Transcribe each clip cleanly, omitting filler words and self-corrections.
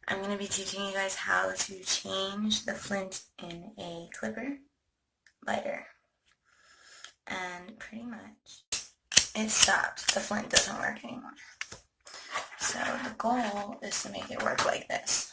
I'm going to be teaching you guys how to change the flint in a clipper lighter. And pretty much it stopped. The flint doesn't work anymore. So the goal is to make it work like this.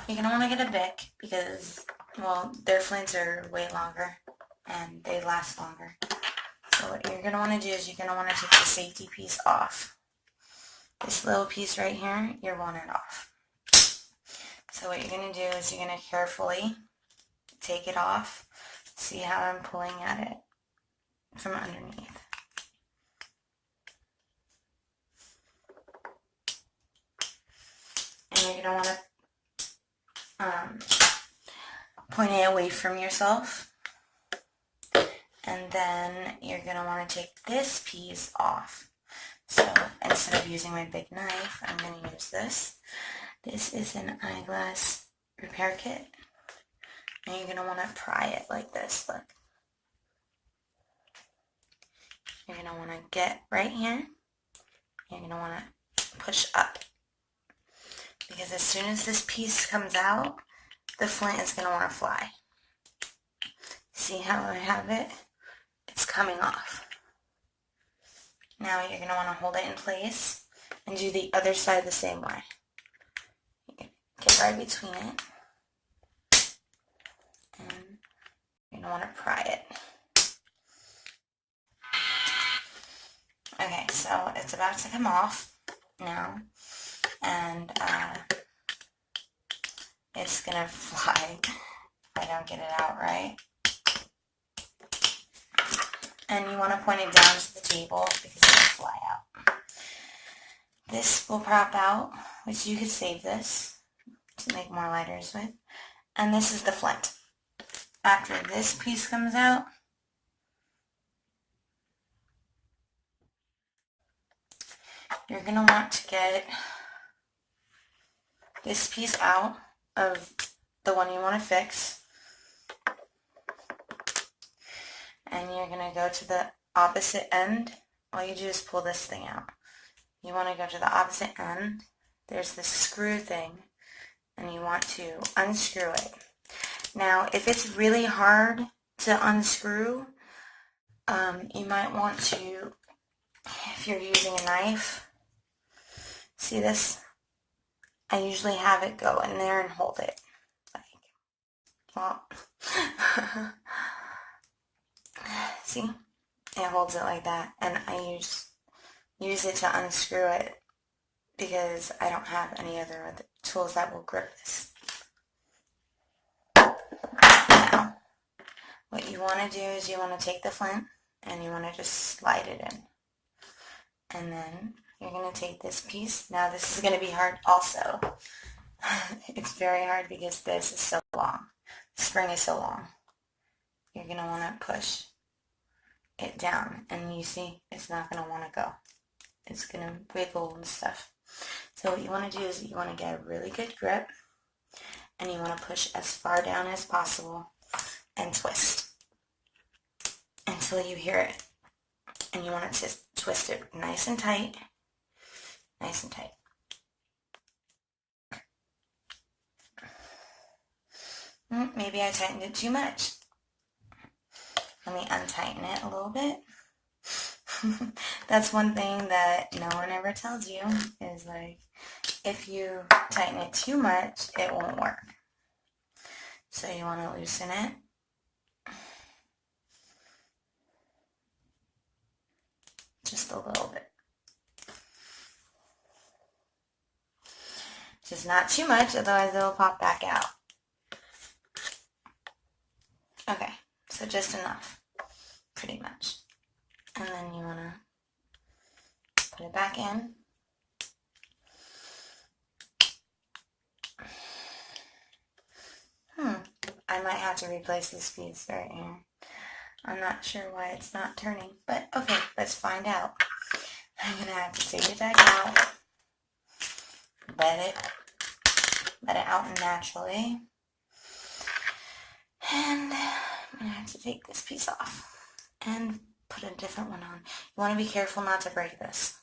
You're going to want to get a Bic because, well, their flints are way longer and they last longer. So what you're going to want to do is you're going to want to take the safety piece off. This little piece right here, you want it off. So what you're going to do is you're going to carefully take it off. See how I'm pulling at it from underneath. And you're going to want to point it away from yourself. And then you're going to want to take this piece off. So instead of using my big knife, I'm going to use this. This is an eyeglass repair kit. And you're going to want to pry it like this. Look. You're going to want to get right here. You're going to want to push up. Because as soon as this piece comes out, the flint is going to want to fly. See how I have it? It's coming off. Now you're going to want to hold it in place and do the other side the same way. Get right between it. And you're going to want to pry it. Okay, so it's about to come off now. And it's going to fly if I don't get it out right. And you want to point it down to the table because it will fly out. This will prop out, which you could save this to make more lighters with. And this is the flint. After this piece comes out, you're going to want to get this piece out of the one you want to fix. And you're going to go to the opposite end. All you do is pull this thing out. You want to go to the opposite end. There's this screw thing. And you want to unscrew it. Now, if it's really hard to unscrew, you might want to, if you're using a knife, see this? I usually have it go in there and hold it. Well, see? It holds it like that. And I use it to unscrew it because I don't have any other tools that will grip this. Now, what you want to do is you want to take the flint and you want to just slide it in. And then you're going to take this piece. Now this is going to be hard also. It's very hard because this is so long. The spring is so long. You're going to want to push it down. And you see, it's not going to want to go. It's going to wiggle and stuff. So what you want to do is you want to get a really good grip. And you want to push as far down as possible and twist until you hear it. And you want to twist it nice and tight. Nice and tight. Maybe I tightened it too much. Let me untighten it a little bit. That's one thing that no one ever tells you is like, if you tighten it too much, it won't work. So you want to loosen it. Just a little bit. Just not too much, otherwise it will pop back out. Okay, so just enough, pretty much. And then you want to put it back in. I might have to replace this piece right here. I'm not sure why it's not turning, but okay, let's find out. I'm going to have to take it back out. Let it out naturally. And I'm going to have to take this piece off and put a different one on. You want to be careful not to break this.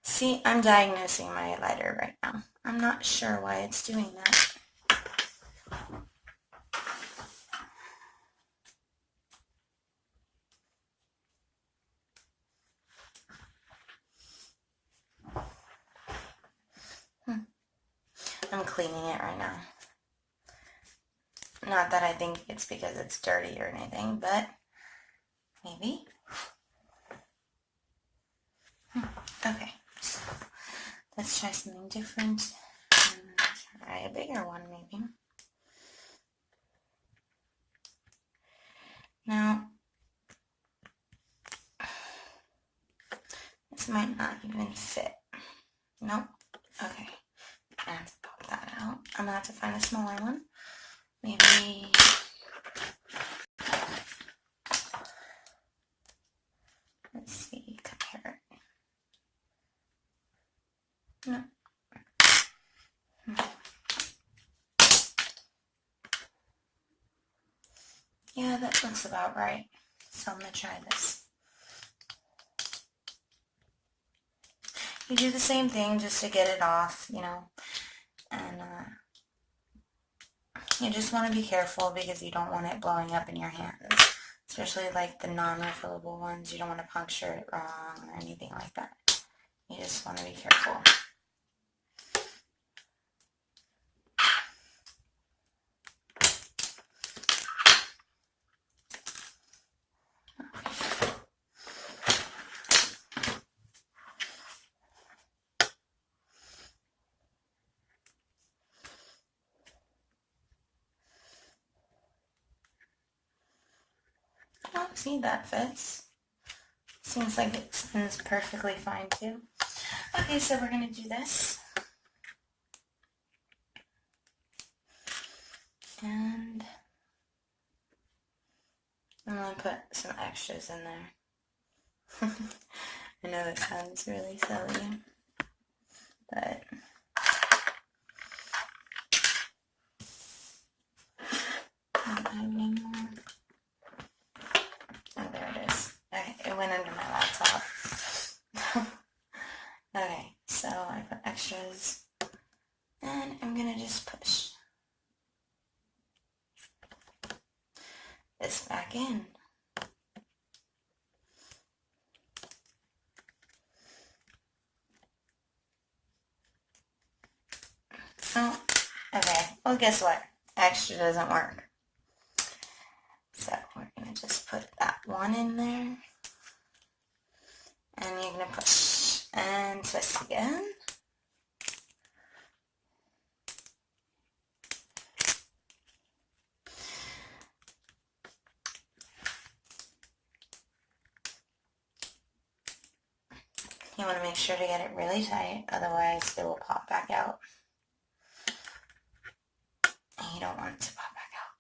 See, I'm diagnosing my lighter right now. I'm not sure why it's doing that. I'm cleaning it right now. Not that I think it's because it's dirty or anything, but maybe. Okay, so let's try something different. Try a bigger one, maybe. Now, this might not even fit. Nope. Okay. I have to pop that out. I'm gonna have to find a smaller one. Maybe. Let's see. Compare it. No. Yeah, that looks about right. So I'm gonna try this. You do the same thing just to get it off, you know, and you just want to be careful because you don't want it blowing up in your hands, especially like the non-refillable ones. You don't want to puncture it wrong or anything like that. You just want to be careful. Oh, see, that fits. Seems like it spins perfectly fine too. Okay, so we're going to do this. And I'm going to put some extras in there. I know that sounds really silly, but I don't have any more. Oh, there it is. Okay, it went under my laptop. Okay, so I put extras, and I'm gonna just push this back in. Oh, okay. Well, guess what? Extra doesn't work. So we're gonna just put that one in there, and you're gonna push and twist again. You want to make sure to get it really tight, otherwise it will pop back out. And you don't want it to pop back out.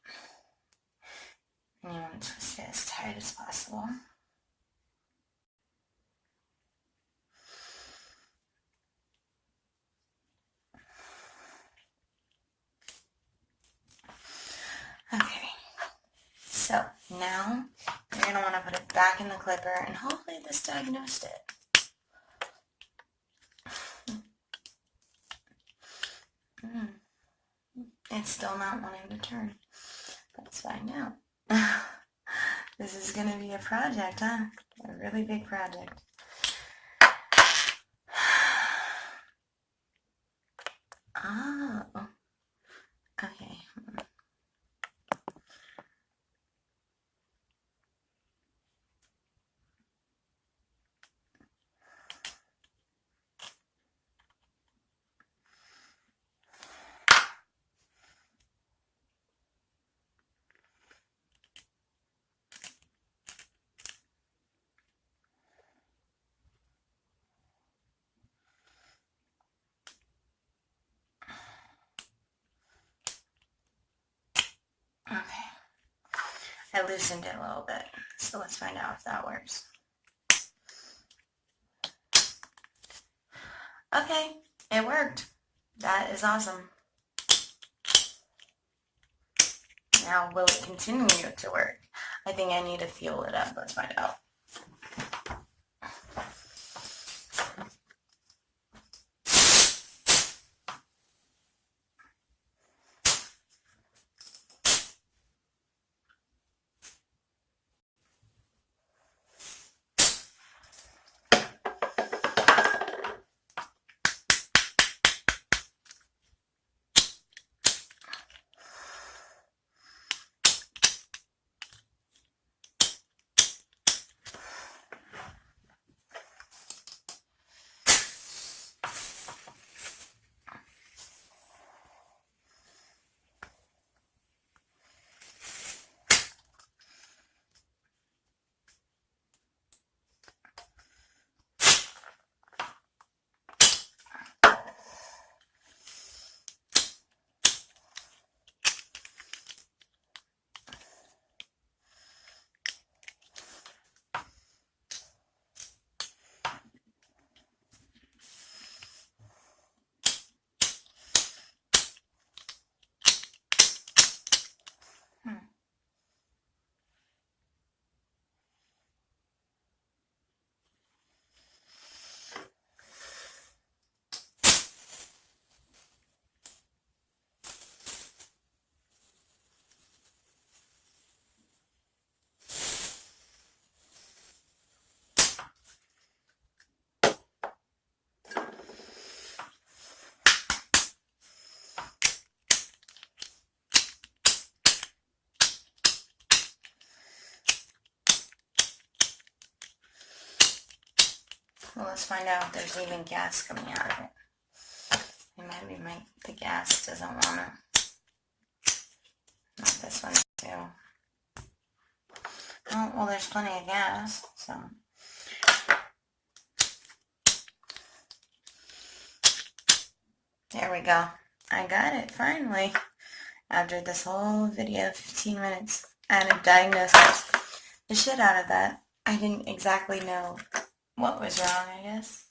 And you want to twist it as tight as possible. Okay, so now you're going to want to put it back in the clipper, and hopefully this diagnosed it. It's still not wanting to turn. Let's find out. This is going to be a project, huh? A really big project. Oh. Okay. Okay. I loosened it a little bit, so let's find out if that works. Okay, it worked. That is awesome. Now, will it continue to work? I think I need to fuel it up. Let's find out. Well, let's find out if there's even gas coming out of it. It might be the gas doesn't want to. Not this one too. Oh, well, there's plenty of gas, so. There we go. I got it, finally. After this whole video, 15 minutes, and a diagnosis. The shit out of that. I didn't exactly know what was wrong, I guess.